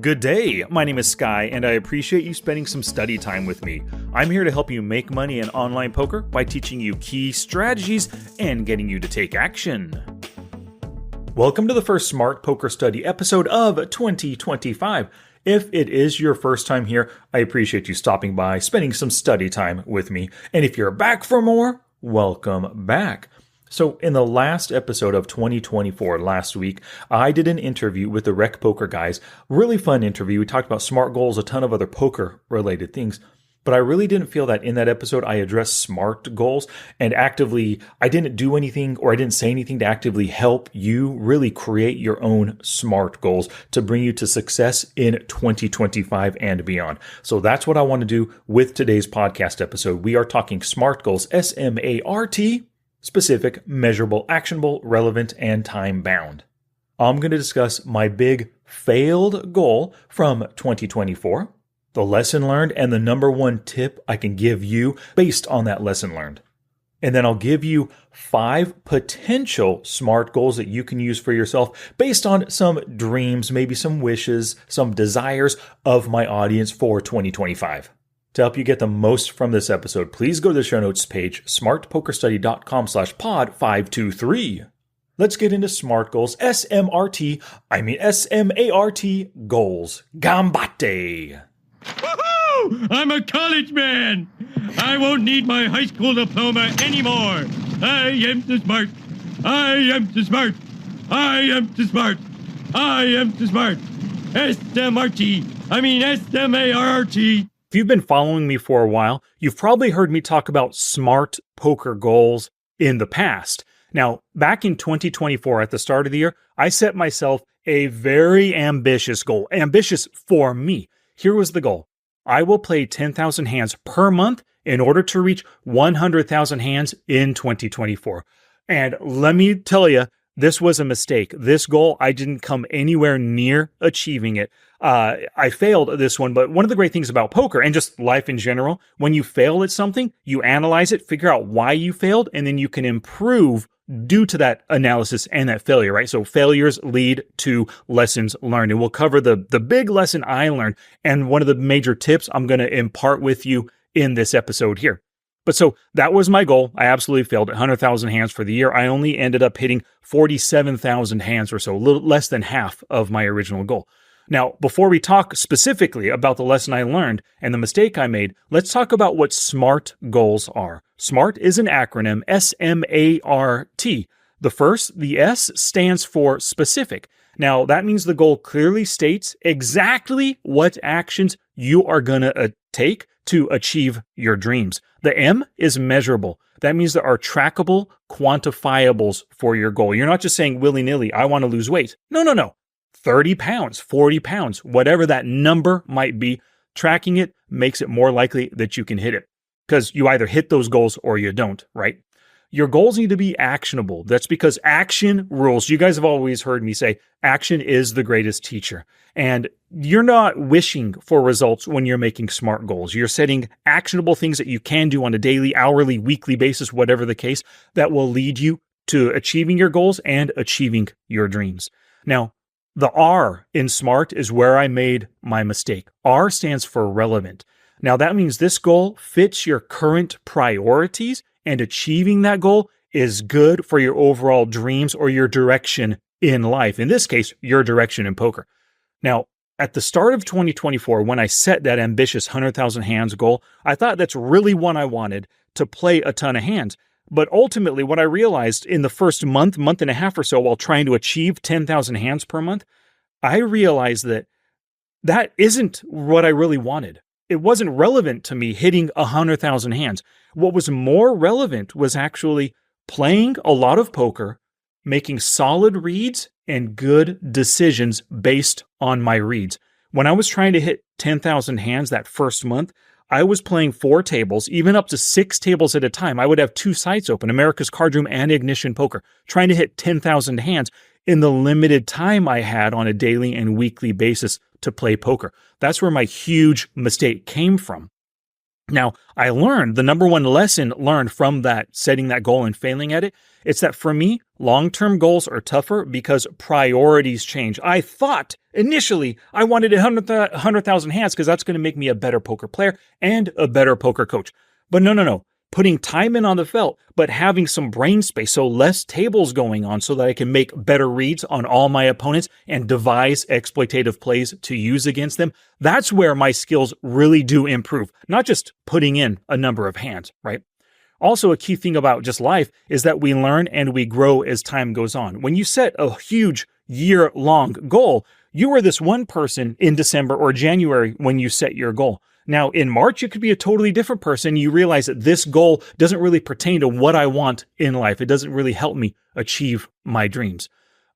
Good day, my name is Sky, and I appreciate you spending some study time with me. I'm here to help you make money in online poker by teaching you key strategies and getting you to take action. Welcome to the first Smart Poker Study episode of 2025. If it is your first time here, I appreciate you stopping by, spending some study time with me. And if you're back for more, welcome back. So in the last episode of 2024, last week, I did an interview with the Rec Poker guys. Really fun interview. We talked about smart goals, a ton of other poker related things. But I really didn't feel that in that episode I addressed smart goals and I didn't do anything or I didn't say anything to actively help you really create your own smart goals to bring you to success in 2025 and beyond. So that's what I want to do with today's podcast episode. We are talking smart goals, SMART. Specific, measurable, actionable, relevant, and time-bound. I'm going to discuss my big failed goal from 2024, the lesson learned, and the number one tip I can give you based on that lesson learned. And then I'll give you 5 potential SMART goals that you can use for yourself based on some dreams, maybe some wishes, some desires of my audience for 2025. To help you get the most from this episode, please go to the show notes page, smartpokerstudy.com/pod523. Let's get into SMART goals, SMART goals. Gambate! Woohoo! I'm a college man! I won't need my high school diploma anymore! I am too smart! I am too smart! I am too smart! I am too smart! SMART! If you've been following me for a while, you've probably heard me talk about smart poker goals in the past. Now, back in 2024, at the start of the year, I set myself a very ambitious goal. Ambitious for me. Here was the goal. I will play 10,000 hands per month in order to reach 100,000 hands in 2024. And let me tell you, this was a mistake. This goal, I didn't come anywhere near achieving it. I failed this one, but one of the great things about poker and just life in general, when you fail at something, you analyze it, figure out why you failed, and then you can improve due to that analysis and that failure, right? So failures lead to lessons learned. And we'll cover the big lesson I learned and one of the major tips I'm going to impart with you in this episode here. But so that was my goal. I absolutely failed at 100,000 hands for the year. I only ended up hitting 47,000 hands or so, a little less than half of my original goal. Now, before we talk specifically about the lesson I learned and the mistake I made, let's talk about what SMART goals are. SMART is an acronym, S-M-A-R-T. The S stands for specific. Now, that means the goal clearly states exactly what actions you are going to take to achieve your dreams. The M is measurable. That means there are trackable quantifiables for your goal. You're not just saying willy-nilly, I want to lose weight. No. 30 pounds, 40 pounds, whatever that number might be, tracking it makes it more likely that you can hit it because you either hit those goals or you don't, right? Your goals need to be actionable. That's because action rules. You guys have always heard me say action is the greatest teacher. And you're not wishing for results when you're making SMART goals. You're setting actionable things that you can do on a daily, hourly, weekly basis, whatever the case, that will lead you to achieving your goals and achieving your dreams. Now, the R in SMART is where I made my mistake. R stands for relevant. Now, that means this goal fits your current priorities, and achieving that goal is good for your overall dreams or your direction in life. In this case, your direction in poker. Now, at the start of 2024, when I set that ambitious 100,000 hands goal, I thought that's really what I wanted, to play a ton of hands. But ultimately, what I realized in the first month and a half or so while trying to achieve 10,000 hands per month, I realized that isn't what I really wanted. It wasn't relevant to me hitting 100,000 hands. What was more relevant was actually playing a lot of poker, making solid reads and good decisions based on my reads. When I was trying to hit 10,000 hands that first month, I was playing 4 tables, even up to 6 tables at a time. I would have 2 sites open, America's Card Room and Ignition Poker, trying to hit 10,000 hands in the limited time I had on a daily and weekly basis to play poker. That's where my huge mistake came from. Now, I learned the number one lesson learned from that, setting that goal and failing at it, it's that for me, long-term goals are tougher because priorities change. I thought initially I wanted 100,000 hands because that's going to make me a better poker player and a better poker coach. But no. Putting time in on the felt, but having some brain space, so less tables going on so that I can make better reads on all my opponents and devise exploitative plays to use against them. That's where my skills really do improve, not just putting in a number of hands, right? Also, a key thing about just life is that we learn and we grow as time goes on. When you set a huge year-long goal, you were this one person in December or January when you set your goal. Now, in March, you could be a totally different person. You realize that this goal doesn't really pertain to what I want in life. It doesn't really help me achieve my dreams.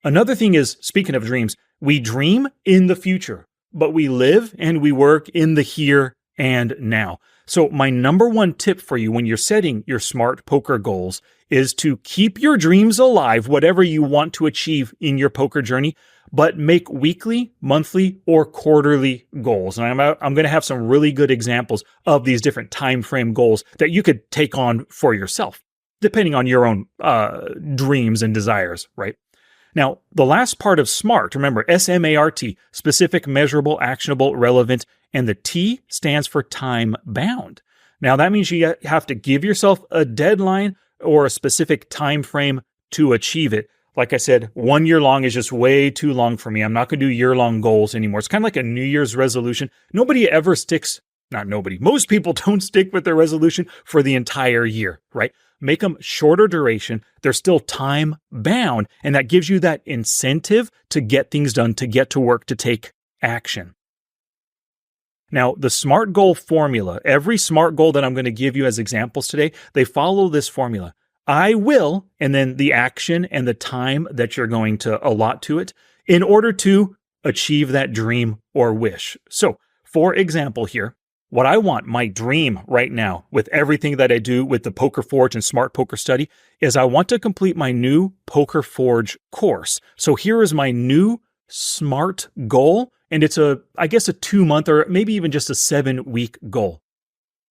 Another thing is, speaking of dreams, we dream in the future, but we live and we work in the here and now. So my number one tip for you when you're setting your smart poker goals is to keep your dreams alive, whatever you want to achieve in your poker journey, but make weekly, monthly, or quarterly goals. And I'm going to have some really good examples of these different time frame goals that you could take on for yourself, depending on your own dreams and desires, right? Now, the last part of SMART, remember, S-M-A-R-T, specific, measurable, actionable, relevant, and the T stands for time bound. Now, that means you have to give yourself a deadline or a specific time frame to achieve it. Like I said, 1 year long is just way too long for me. I'm not going to do year-long goals anymore. It's kind of like a New Year's resolution. Most people don't stick with their resolution for the entire year, right? Make them shorter duration. They're still time bound, and that gives you that incentive to get things done, to get to work, to take action. Now, the SMART goal formula, every SMART goal that I'm going to give you as examples today, they follow this formula. I will, and then the action and the time that you're going to allot to it in order to achieve that dream or wish. So, for example here, what I want, my dream right now with everything that I do with the Poker Forge and Smart Poker Study is I want to complete my new Poker Forge course. So here is my new SMART goal, and it's a 2-month or maybe even just a 7-week goal.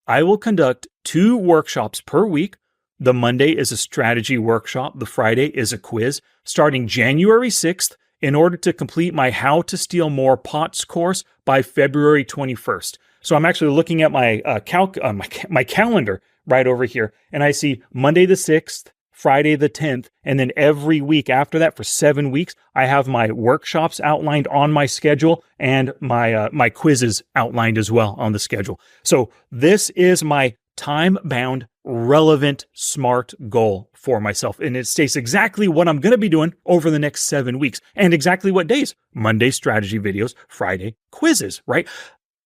I will conduct 2 workshops per week. The Monday is a strategy workshop. The Friday is a quiz starting January 6th in order to complete my How to Steal More Pots course by February 21st. So I'm actually looking at my my calendar right over here, and I see Monday the 6th, Friday the 10th, and then every week after that for 7 weeks, I have my workshops outlined on my schedule and my quizzes outlined as well on the schedule. So this is my time-bound, relevant, SMART goal for myself. And it states exactly what I'm going to be doing over the next 7 weeks and exactly what days. Monday, strategy videos, Friday, quizzes, right?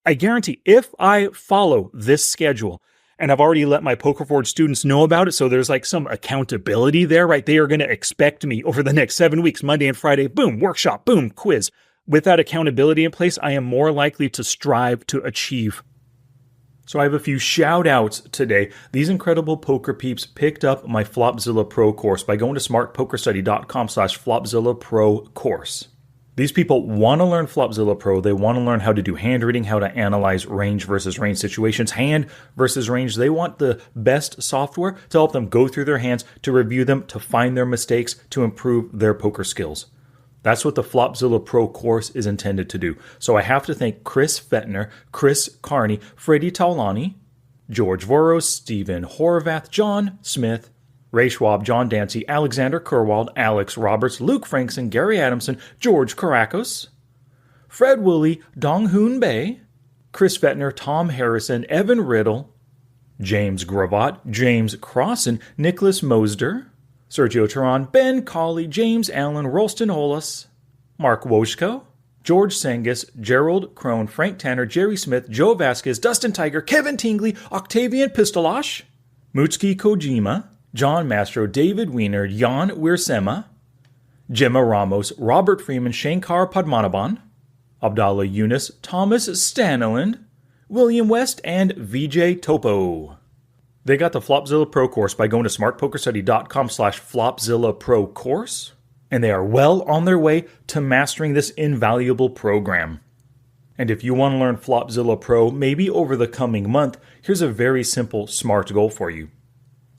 I guarantee if I follow this schedule, and I've already let my Poker Forge students know about it, so there's like some accountability there, right? They are going to expect me over the next 7 weeks, Monday and Friday, boom, workshop, boom, quiz. With that accountability in place, I am more likely to strive to achieve. So I have a few shout outs today. These incredible poker peeps picked up my Flopzilla Pro course by going to smartpokerstudy.com/Flopzilla Pro course. These people want to learn Flopzilla Pro. They want to learn how to do hand reading, how to analyze range versus range situations, hand versus range. They want the best software to help them go through their hands, to review them, to find their mistakes, to improve their poker skills. That's what the Flopzilla Pro course is intended to do. So I have to thank Chris Fettner, Chris Carney, Freddie Taulani, George Voros, Stephen Horvath, John Smith, Ray Schwab, John Dancy, Alexander Kerwald, Alex Roberts, Luke Frankson, Gary Adamson, George Karakos, Fred Woolley, Dong-Hoon Bae, Chris Fettner, Tom Harrison, Evan Riddle, James Gravatt, James Crossan, Nicholas Mosder, Sergio Turan, Ben Colley, James Allen, Rolston Hollis, Mark Wojko, George Sengus, Gerald Crone, Frank Tanner, Jerry Smith, Joe Vasquez, Dustin Tiger, Kevin Tingley, Octavian Pistolash, Mutsuki Kojima, John Mastro, David Wiener, Jan Wiersema, Gemma Ramos, Robert Freeman, Shankar Padmanabhan, Abdallah Yunus, Thomas Staniland, William West, and VJ Topo. They got the Flopzilla Pro course by going to smartpokerstudy.com/Flopzilla Pro course, and they are well on their way to mastering this invaluable program. And if you want to learn Flopzilla Pro, maybe over the coming month, here's a very simple SMART goal for you.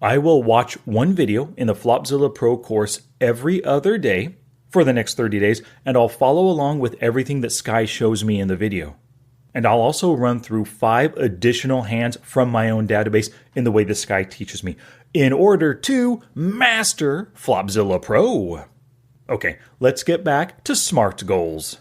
I will watch one video in the Flopzilla Pro course every other day for the next 30 days, and I'll follow along with everything that Sky shows me in the video. And I'll also run through 5 additional hands from my own database in the way that Sky teaches me in order to master Flopzilla Pro. Okay, let's get back to SMART goals.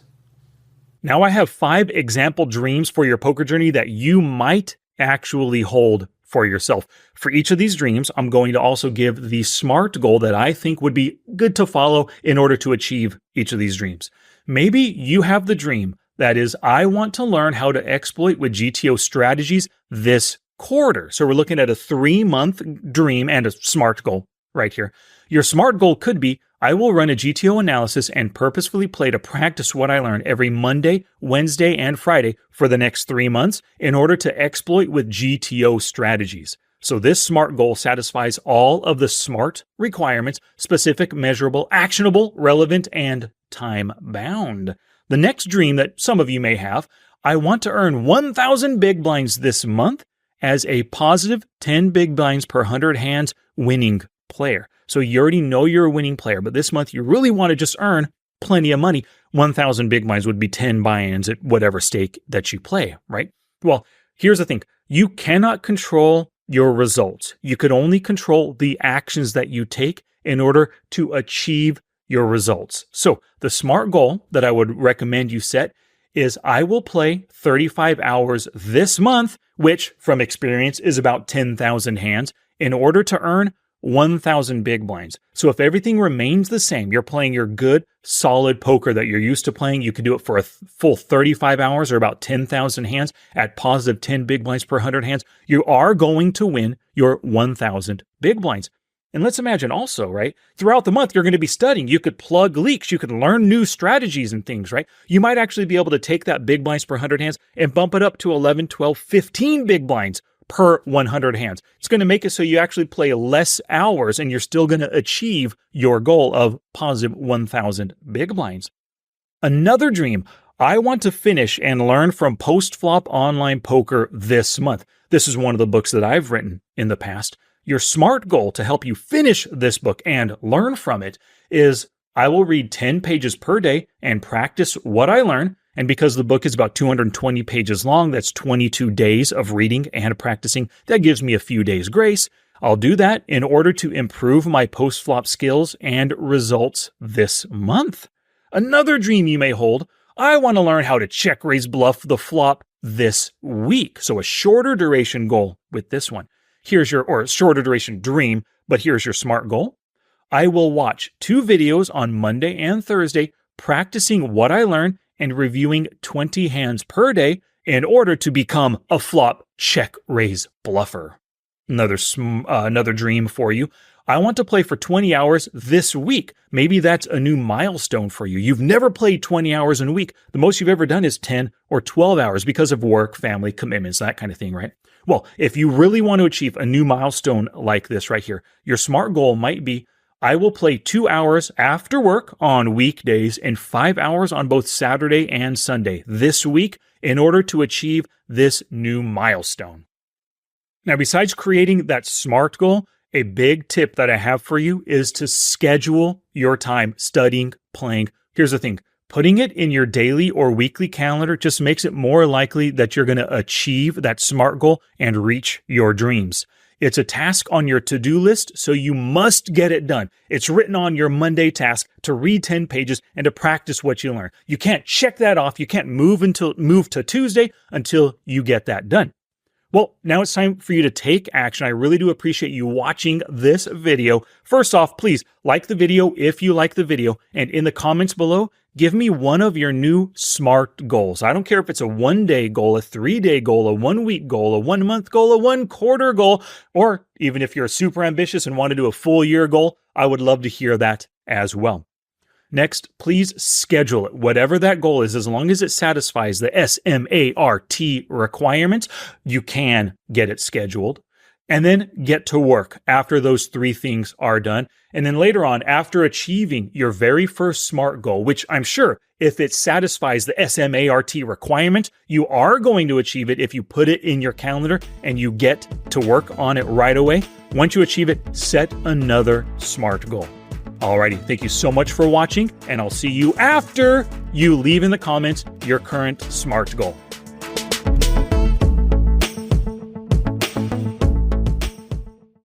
Now I have 5 example dreams for your poker journey that you might actually hold for yourself. For each of these dreams, I'm going to also give the SMART goal that I think would be good to follow in order to achieve each of these dreams. Maybe you have the dream that is, I want to learn how to exploit with GTO strategies this quarter. So we're looking at a 3-month dream and a SMART goal right here. Your SMART goal could be, I will run a GTO analysis and purposefully play to practice what I learn every Monday, Wednesday, and Friday for the next 3 months in order to exploit with GTO strategies. So this SMART goal satisfies all of the SMART requirements: specific, measurable, actionable, relevant, and time-bound. The next dream that some of you may have, I want to earn 1,000 big blinds this month as a positive 10 big blinds per 100 hands winning player. So you already know you're a winning player, but this month you really want to just earn plenty of money. 1,000 big blinds would be 10 buy-ins at whatever stake that you play, right? Well, here's the thing. You cannot control your results. You could only control the actions that you take in order to achieve your results. So the SMART goal that I would recommend you set is I will play 35 hours this month, which from experience is about 10,000 hands, in order to earn 1,000 big blinds. So if everything remains the same, you're playing your good, solid poker that you're used to playing, you can do it for a full 35 hours or about 10,000 hands at positive 10 big blinds per 100 hands. You are going to win your 1,000 big blinds. And let's imagine also, right, throughout the month, you're going to be studying. You could plug leaks. You could learn new strategies and things, right? You might actually be able to take that big blinds per 100 hands and bump it up to 11, 12, 15 big blinds per 100 hands. It's going to make it so you actually play less hours and you're still going to achieve your goal of positive 1,000 big blinds. Another dream, I want to finish and learn from Post-Flop Online Poker this month. This is one of the books that I've written in the past. Your SMART goal to help you finish this book and learn from it is I will read 10 pages per day and practice what I learn. And because the book is about 220 pages long, that's 22 days of reading and practicing. That gives me a few days grace. I'll do that in order to improve my post-flop skills and results this month. Another dream you may hold, I want to learn how to check, raise, bluff the flop this week. So a shorter duration goal with this one. Or a shorter duration dream, but here's your SMART goal. I will watch 2 videos on Monday and Thursday practicing what I learn and reviewing 20 hands per day in order to become a flop check raise bluffer. Another dream for you. I want to play for 20 hours this week. Maybe that's a new milestone for you. You've never played 20 hours in a week. The most you've ever done is 10 or 12 hours because of work, family, commitments, that kind of thing, right? Well, if you really want to achieve a new milestone like this right here, your SMART goal might be, I will play 2 hours after work on weekdays and 5 hours on both Saturday and Sunday this week in order to achieve this new milestone. Now, besides creating that SMART goal, a big tip that I have for you is to schedule your time studying, playing. Here's the thing. Putting it in your daily or weekly calendar just makes it more likely that you're going to achieve that SMART goal and reach your dreams. It's a task on your to-do list, so you must get it done. It's written on your Monday task to read 10 pages and to practice what you learn. You can't check that off. You can't move to Tuesday until you get that done. Well, now it's time for you to take action. I really do appreciate you watching this video. First off, please like the video if you like the video, and in the comments below, give me one of your new SMART goals. I don't care if it's a 1-day goal, a 3-day goal, a 1-week goal, a 1-month goal, a 1-quarter goal, or even if you're super ambitious and want to do a full year goal, I would love to hear that as well. Next, please schedule it. Whatever that goal is, as long as it satisfies the SMART requirements, you can get it scheduled. and then get to work after those 3 things are done. And then later on, after achieving your very first SMART goal, which I'm sure if it satisfies the SMART requirement, you are going to achieve it if you put it in your calendar and you get to work on it right away. Once you achieve it, set another SMART goal. Alrighty, thank you so much for watching, and I'll see you after you leave in the comments your current SMART goal.